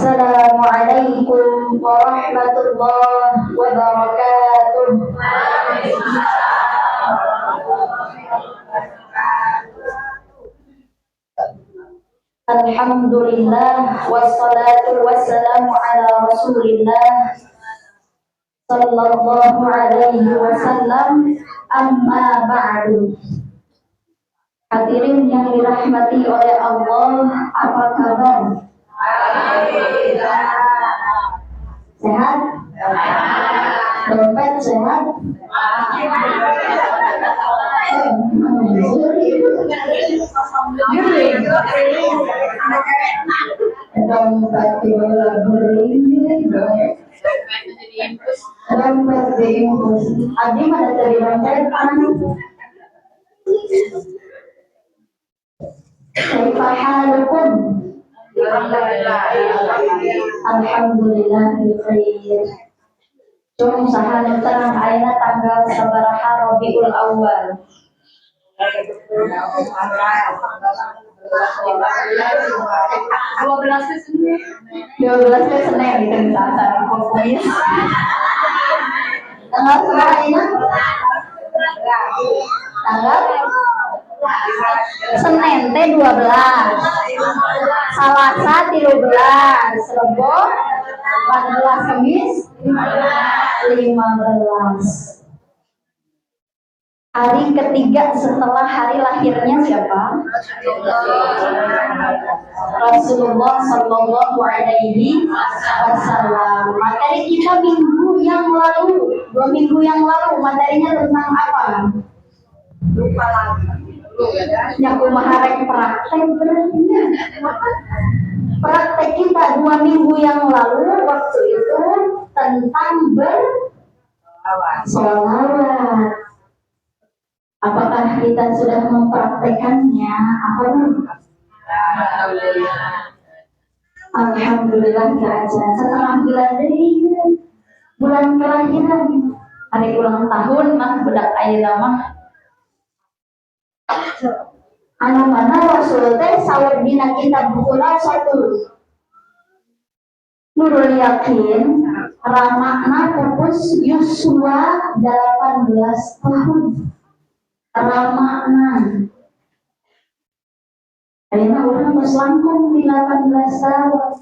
Assalamualaikum warahmatullahi wabarakatuh. Alhamdulillah wassalatu wassalamu ala Rasulillah sallallahu alaihi wasallam, amma ba'du. Hadirin yang dirahmati oleh Allah, apa kabar? Alhamdulillah. Sehat? Dompet sehat? Dompet diimpus. Adi mana dari dompet? Kaifa halukum? Alhamdulillah bikhair. Cung saha tenang ayeuna tanggal sabaraha Rabiul Awal. 12 Senin itu misalkan Kamis. Tanggal berapa ini? Tanggal Senin teh 12, Selasa 13, Rebo 14, Kamis 15. Hari ketiga setelah hari lahirnya siapa? Rasulullah Sallallahu Alaihi Wasallam. Materi kita minggu yang lalu, 2 minggu yang lalu, materinya tentang apa? Lupa lagi. Yang kumaharek praktek berarti. Praktek kita 2 minggu yang lalu waktu itu tentang bersolawat. Apakah kita sudah mempraktekannya? Alhamdulillah aja. Setelah bulan kelahiran, hari ulang tahun mah budak ayeuna mah. Anu mana Rasul teh sawet dina kitab bukulah satu. Nurul Yakin ramakna pupus Yuswa 18 tahun. Ramakna ayeuna urang geus langkung di 18 tahun.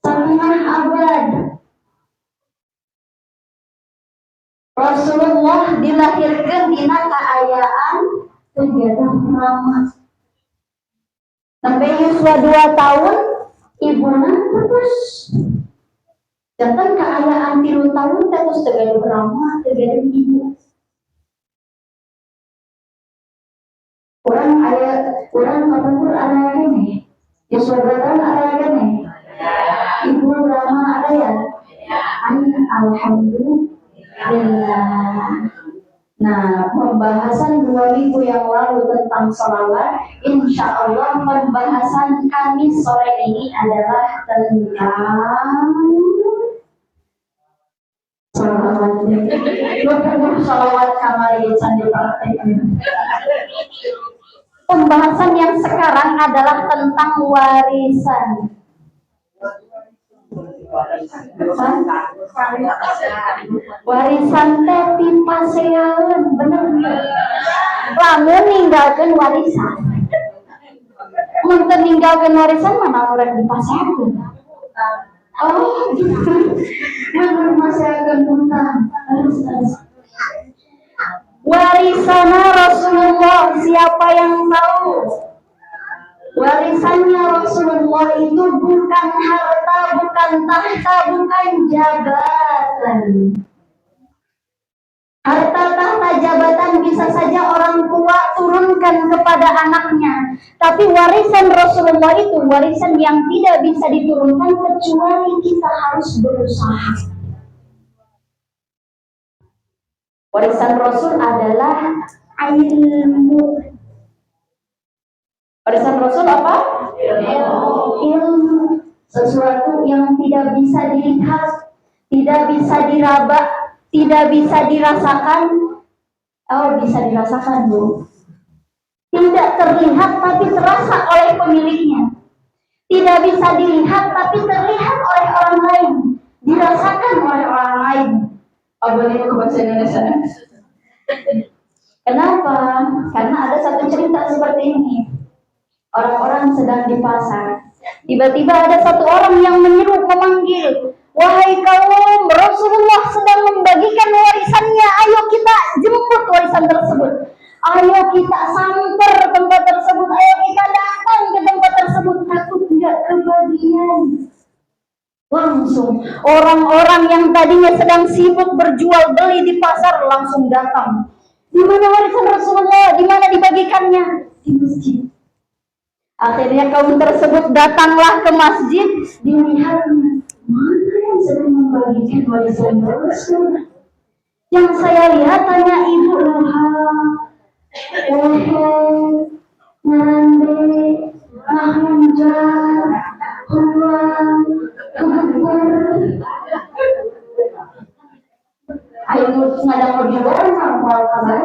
Setengah abad Rasulullah dilahirkan dina kaayaan kegiatan ramah. Sampai Yuswa 2 tahun ibuna terus. Jantan kaayaan 3 tahun terus tegaduh ramah, tegaduh ibu. Kurang kapanpun ada gini. Yuswa 2 tahun ada gini. Ibu ramah ada ya. Alhamdulillah. Nah, pembahasan 2 minggu yang lalu tentang sholawat, insya Allah pembahasan kami sore ini adalah tentang sholawat. Sholawat kamari sandi praktek. Pembahasan yang sekarang adalah tentang warisan. Warisan teh pipasean, bener. Lamun ninggalkeun warisan. Mun teu ninggalkeun warisan mana urang dipasean. Oh, gitu. Mun maseakeun utang. Warisanna Rasulullah, siapa yang tahu? Warisannya Rasulullah itu bukan harta, bukan tahta, bukan jabatan. Harta, tahta, jabatan bisa saja orang tua turunkan kepada anaknya. Tapi warisan Rasulullah itu warisan yang tidak bisa diturunkan kecuali kita harus berusaha. Warisan Rasul adalah ilmu. Warisan Rasul apa? Ilmu. Sesuatu yang tidak bisa dilihat, tidak bisa diraba, tidak bisa dirasakan. Oh, bisa dirasakan, Bu. Tidak terlihat tapi terasa oleh pemiliknya. Tidak bisa dilihat tapi terlihat oleh orang lain, dirasakan oleh orang lain. Boleh ke bahasa Indonesia? Kenapa? Karena ada satu cerita seperti ini. Orang-orang sedang di pasar. Tiba-tiba ada satu orang yang menyeru memanggil, "Wahai kaum, Rasulullah sedang membagikan warisannya. Ayo kita jemput warisan tersebut. Ayo kita samper tempat tersebut. Ayo kita datang ke tempat tersebut. Takut tidak kebagian." Langsung orang-orang yang tadinya sedang sibuk berjual beli di pasar langsung datang. Di mana warisan Rasulullah? Di mana dibagikannya? Di masjid. Akhirnya kaum tersebut datanglah ke masjid, dilihat mana yang sedang membagikan warisan Rasul. Yang saya lihat hanya ibu Luha, Nande, Mahmunjar, Hulan, Kubur. Ayo ngadang audio sama kabar.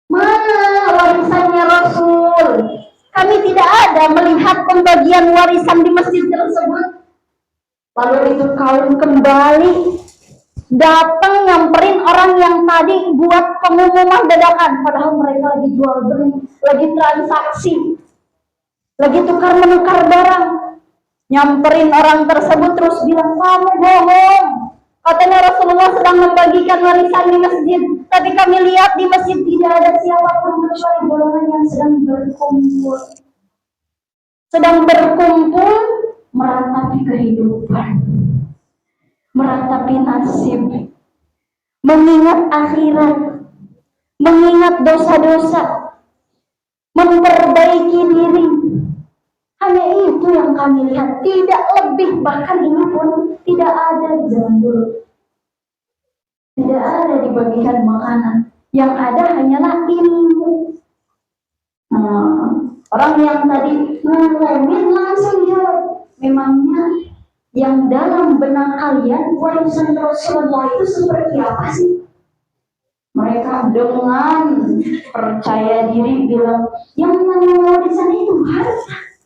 Mana warisannya Rasul? Kami tidak ada melihat pembagian warisan di masjid tersebut. Lalu itu kaum kembali datang nyamperin orang yang tadi buat pengumuman dadakan, padahal mereka lagi jual beli, lagi transaksi, lagi tukar menukar barang. Nyamperin orang tersebut terus bilang, "Kamu bohong. Katanya Rasulullah sedang membagikan warisan di masjid, tapi kami lihat di masjid tidak ada siapapun kecuali golongan yang sedang berkumpul meratapi kehidupan, meratapi nasib, mengingat akhirat, mengingat dosa-dosa, memperbaiki diri." Hanya itu yang kami lihat, tidak lebih, bahkan ini pun tidak ada di zaman dulu. Tidak ada dibagikan makanan, yang ada hanyalah ilmu. Orang yang tadi ngomongin langsung jawab, memangnya yang dalam benak kalian warisan Rasulullah itu seperti apa sih? Mereka dengan percaya diri bilang, yang namanya warisan itu harta.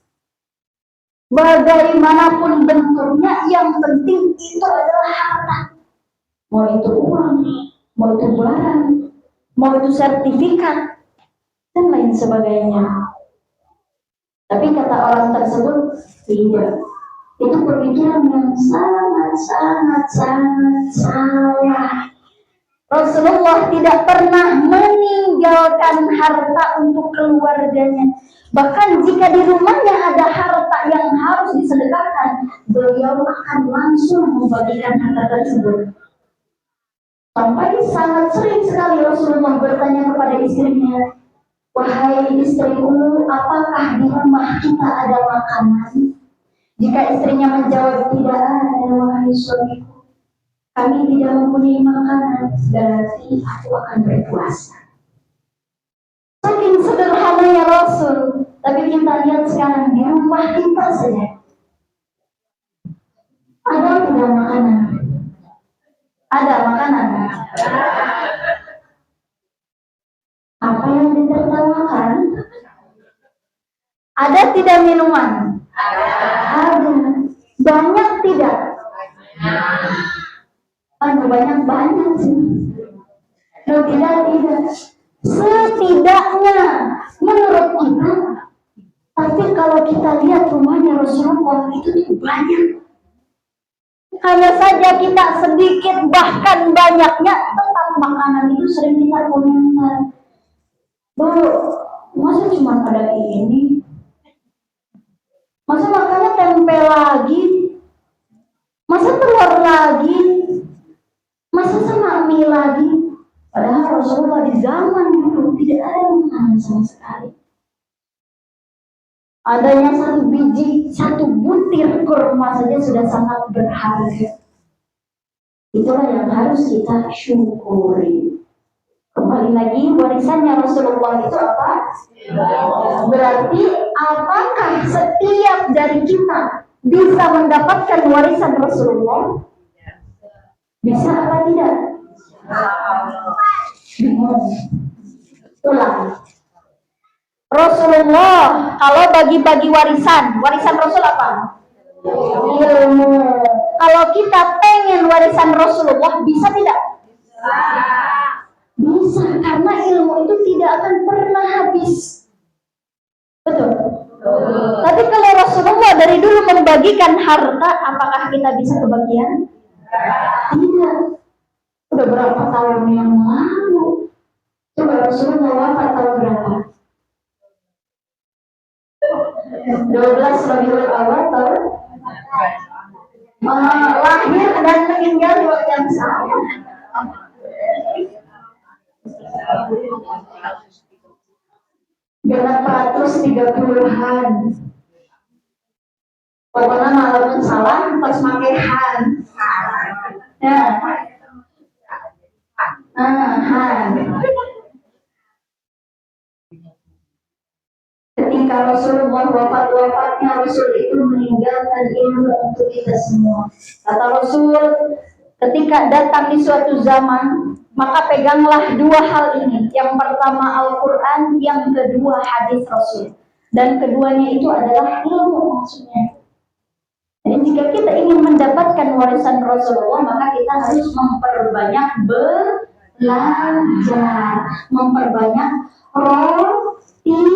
Bagaimanapun bentuknya, yang penting itu adalah harta. Mau itu uang, mau itu barang, mau itu sertifikat, dan lain sebagainya. Tapi kata orang tersebut, tidak. Itu pemikiran yang sangat salah. Rasulullah tidak pernah meninggalkan harta untuk keluarganya. Bahkan jika di rumahnya ada harta yang harus disedekahkan, beliau akan langsung membagikan harta tersebut. Sampai sangat sering sekali Rasulullah bertanya kepada istrinya, "Wahai istriku, apakah di rumah kita ada makanan?" Jika istrinya menjawab, "Tidak ada, wahai suamiku, kami tidak mempunyai makanan," berarti aku akan berpuasa. Saking sederhananya Rasul, tapi kita lihat sekarang di rumah kita saja ada tidak makanan? Ada makanan? Apa yang ditertawakan? Ada tidak minuman? Ada. Banyak tidak? Banyak sih. Tidak. Setidaknya menurut kita, tapi kalau kita lihat rumahnya Rasulullah itu banyak. Hanya saja kita sedikit, bahkan banyaknya tetap makanan itu sering kita komentar. Bu, masa cuma ada ini? Masa makannya tempe lagi? Masa telur lagi? Masa sama mie lagi? Padahal Rasulullah di zaman dulu tidak ada makanan sama sekali. Adanya satu biji, satu butir kurma saja sudah sangat berharga. Itulah yang harus kita syukuri. Kembali lagi, warisannya Rasulullah itu apa? Berarti apakah setiap dari kita bisa mendapatkan warisan Rasulullah? Bisa apa tidak? Bingung. Ulang. Rasulullah kalau bagi-bagi warisan Rasul apa? Ilmu. Kalau kita pengen warisan Rasulullah, bisa tidak? Bisa, karena ilmu itu tidak akan pernah habis. Betul? Tapi kalau Rasulullah dari dulu membagikan harta, apakah kita bisa kebagian? Tidak. Udah berapa tahun yang lalu? Coba Rasulullah wafat tahun berapa? 12 Rabiul Awal tahun lahir dan meninggal di waktu yang sama. Dengan 430-an. Pokoknya malamun salah pas pakai han. Han. Ketika Rasulullah wafatnya, Rasul itu meninggalkan ilmu untuk kita semua. Kata Rasul, ketika datang di suatu zaman, maka peganglah dua hal ini. Yang pertama Al-Quran, yang kedua hadis Rasul. Dan keduanya itu adalah ilmu maksudnya. Jadi jika kita ingin mendapatkan warisan Rasulullah, maka kita harus memperbanyak belajar, memperbanyak rutinan.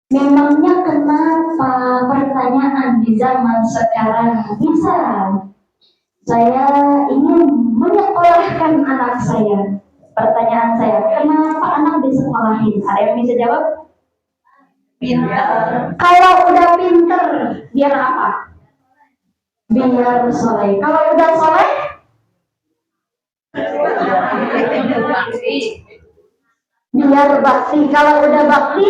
Memangnya kenapa pertanyaan di zaman sekarang? Bisa saya ingin menyekolahkan anak saya. Pertanyaan saya, kenapa anak disekolahin? Ada yang bisa jawab? Pintar. Kalau udah pinter, biar apa? Biar soleh. Kalau udah soleh? Biar bakti. Kalau udah bakti?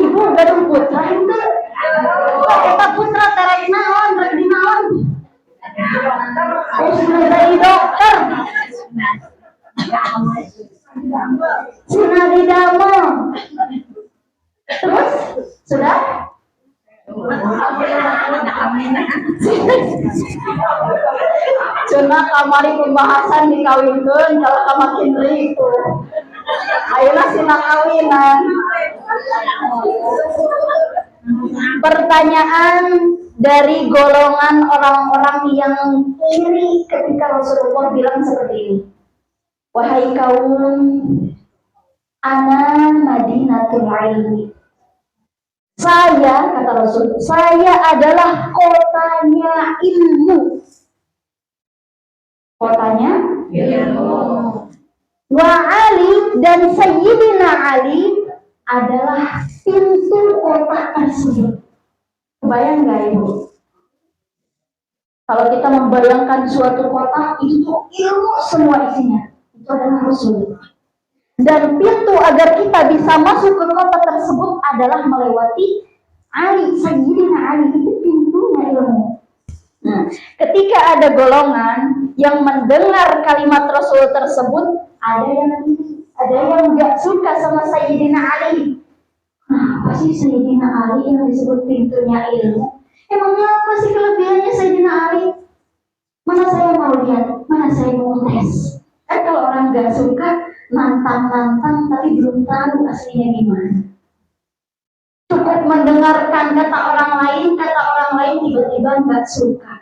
Ibu gadung putra itu. Kita putra terek naon, rek di naon. Sudah jadi dokter. Sudah di damel. Terus sudah? Cuma kamari pembahasan dikawinkan kalau kamakin ribu. Ayolah sina kawinan. Pertanyaan dari golongan orang-orang yang iri ketika Rasulullah bilang seperti ini. Wahai kaum, ana Madinatul Ilmi. Saya, kata Rasul, saya adalah kotanya ilmu. Kotanya ilmu. Wa Ali dan Sayyidina Ali adalah pintu kota tersebut. Kebayang gak Ibu? Kalau kita membayangkan suatu kota, itu ilmu semua isinya. Itu adalah Rasul. Dan pintu agar kita bisa masuk ke kota tersebut adalah melewati Ali, Sayyidina Ali. Itu pintunya ilmu. Ketika ada golongan yang mendengar kalimat Rasul tersebut, ada yang nggak suka sama Sayyidina Ali. Apa sih Sayyidina Ali yang disebut pintunya ilmu? Emangnya apa sih kelebihannya Sayyidina Ali? Mana saya mau lihat, mana saya mau tes. Kalau orang nggak suka, nantang-nantang tapi belum tahu aslinya gimana. Cukup mendengarkan kata orang lain tiba-tiba nggak suka.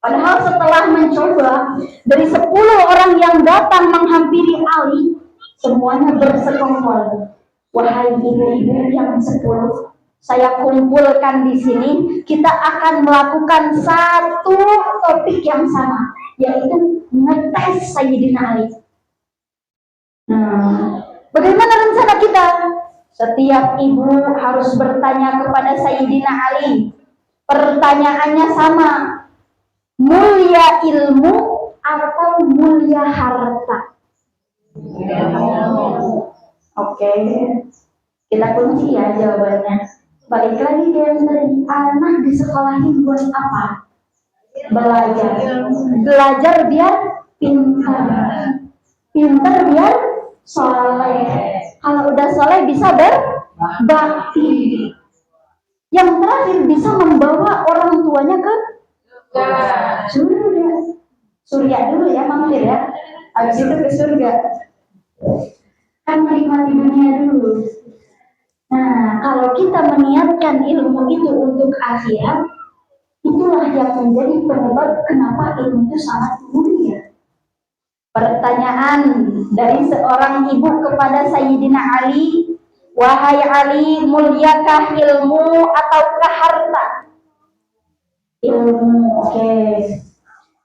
Padahal setelah mencoba, dari 10 orang yang datang menghampiri Ali, semuanya bersekongkol. Wahai ibu-ibu yang 10, saya kumpulkan di sini, kita akan melakukan satu topik yang sama, yaitu ngetes Sayyidina Ali. Bagaimana rencana kita? Setiap ibu harus bertanya kepada Sayyidina Ali. Pertanyaannya sama. Mulia ilmu atau mulia harta? Oke. Kita kunci ya jawabannya. Balik lagi ke yang tadi. Anak disekolahin buat apa? Belajar. Belajar biar pintar. Pintar biar soleh. Kalau udah soleh bisa berbakti. Yang terakhir bisa membawa orang tuanya ke surga. surya dulu ya, mampir ya. Habis itu ke surga. Kan menikmati dunia dulu. Nah, kalau kita meniatkan ilmu itu untuk akhirat, itulah yang menjadi penyebab kenapa ilmu itu sangat mulia. Pertanyaan dari seorang ibu kepada Sayyidina Ali, wahai Ali, muliakah ilmu ataukah harta? Ilmu, oke.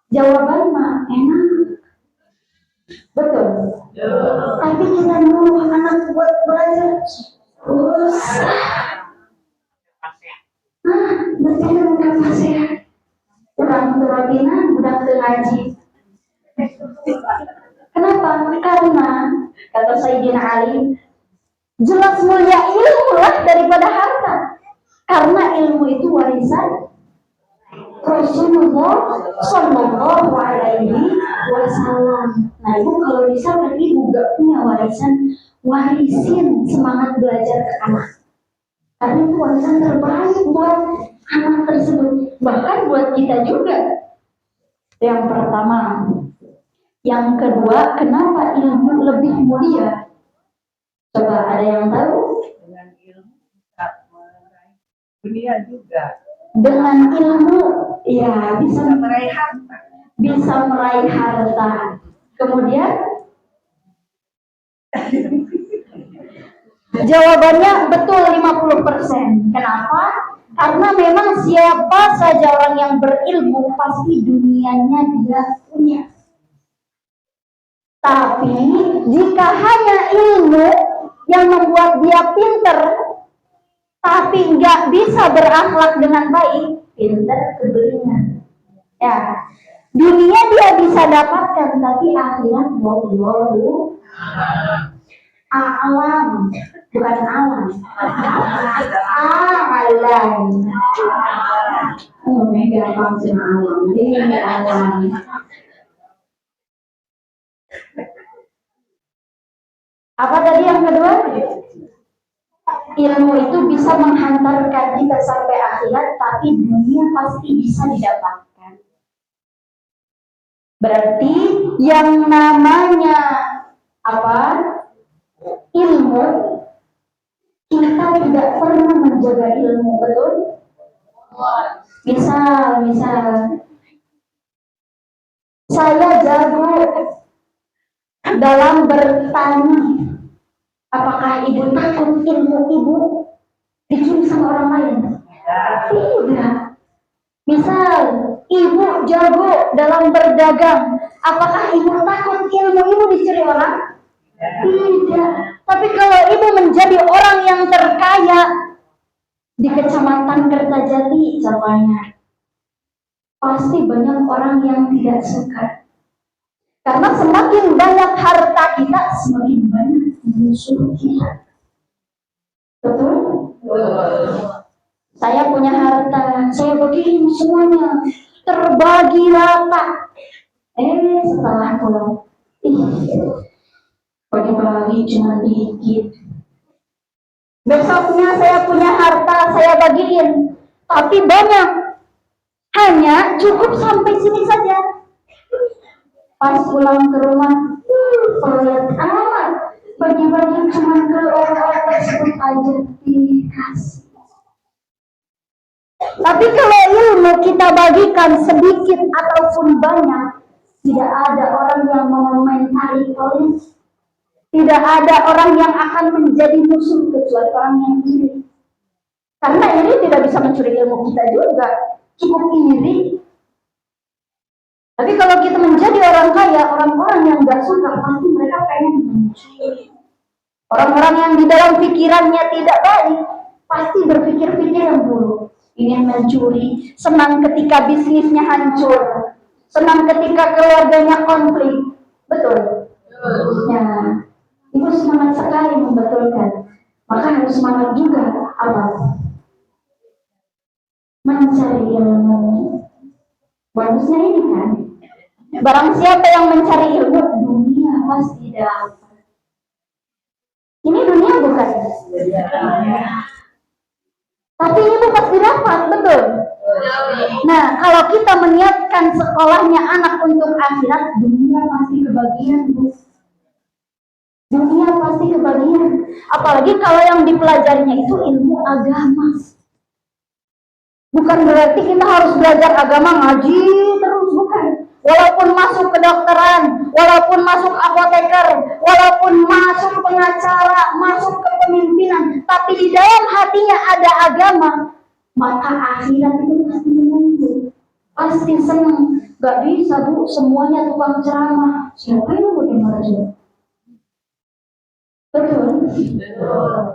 Jawaban mah enak, betul. Tapi kita nyuruh anak buat belajar, susah. Betul bukan nasihat. Kurang terapinan, budak ngaji. Kenapa? Karena kata Sayyidina Ali, jelas mulia ilmu lah daripada harta. Karena ilmu itu warisan Rasulullah Shallallahu Alaihi Wasallam. Nah, ibu kalau misalkan ibu gak punya warisan, warisin semangat belajar ke anak. Karena itu warisan terbaik buat anak tersebut, bahkan buat kita juga. Yang pertama. Yang kedua, kenapa ilmu lebih mulia? Coba ada yang tahu? Dengan ilmu bisa meraih dunia juga. Dengan ilmu, ya bisa meraih harta. Bisa meraih harta. Kemudian jawabannya betul 50%. Kenapa? Karena memang siapa saja orang yang berilmu pasti dunianya dia punya. Tapi jika hanya ilmu yang membuat dia pinter, tapi nggak bisa berakhlak dengan baik, pinter kebelinya. Ya, dunia dia bisa dapatkan, tapi akhirat wallahu alam, bukan alam. Alam. Oh, mega fungsi alam. Ini alam. Apa tadi yang kedua? Ilmu itu bisa menghantarkan kita sampai akhirat, tapi dunia pasti bisa didapatkan. Berarti yang namanya apa? Ilmu, kita tidak pernah menjaga ilmu, betul? Misal, saya jago dalam bertani. Apakah ibu takut ilmu ibu dikirim sama orang lain? Tidak. Misal, ibu jago dalam berdagang. Apakah ibu takut ilmu ibu dicuri orang? Tidak. Tapi kalau ibu menjadi orang yang terkaya di Kecamatan Kertajati, contohnya, pasti banyak orang yang tidak suka. Karena semakin banyak harta kita, semakin banyak musuh kita. Betul? Saya punya harta, saya bagiin semuanya, terbagi rata. Setelah pulang, bagi-bagi cuma dikit. Besoknya saya punya harta, saya bagiin, tapi banyak. Hanya cukup sampai sini saja. Pas pulang ke rumah, pelit amat. Bagi-bagi cuma ke orang-orang tersebut aja dikasih. Tapi kalau ilmu kita bagikan sedikit ataupun banyak, tidak ada orang yang mengomentari kalian. Tidak ada orang yang akan menjadi musuh kecuali orang yang iri. Karena iri tidak bisa mencuri ilmu kita juga, cukup iri. Tapi kalau kita menjadi orang kaya, orang-orang yang gak suka, pasti mereka pengen mencuri. Orang-orang yang di dalam pikirannya tidak baik, pasti berpikir-pikir yang buruk. Ingin mencuri, senang ketika bisnisnya hancur, senang ketika keluarganya konflik. Betul? Ya, ibu semangat sekali membetulkan. Maka harus semangat juga apa? Mencari ilmu. Bagusnya ini kan, barang siapa yang mencari ilmu, dunia pasti dapat. Ini dunia bukan? Tapi ilmu pasti dapat, betul? Nah, kalau kita meniatkan sekolahnya anak untuk akhirat, dunia pasti kebagian, Bu. Dunia pasti kebagian. Apalagi kalau yang dipelajarinya itu ilmu agama. Bukan berarti kita harus belajar agama ngaji terus, bukan. Walaupun masuk kedokteran, walaupun masuk apoteker, walaupun masuk pengacara, masuk kepemimpinan, tapi di dalam hatinya ada agama, maka akhirat itu pasti menunggu, pasti senang. Gak bisa, Bu, semuanya tukang ceramah. Siapa yang mau dengar aja? Betul?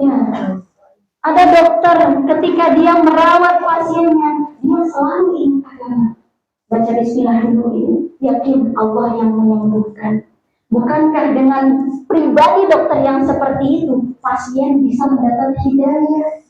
Ya. Ada dokter ketika dia merawat pasiennya, dia selalu ingat agama. Baca bismillah dulu ini, yakin Allah yang menyembuhkan. Bukankah dengan pribadi dokter yang seperti itu, pasien bisa mendapat hidayah?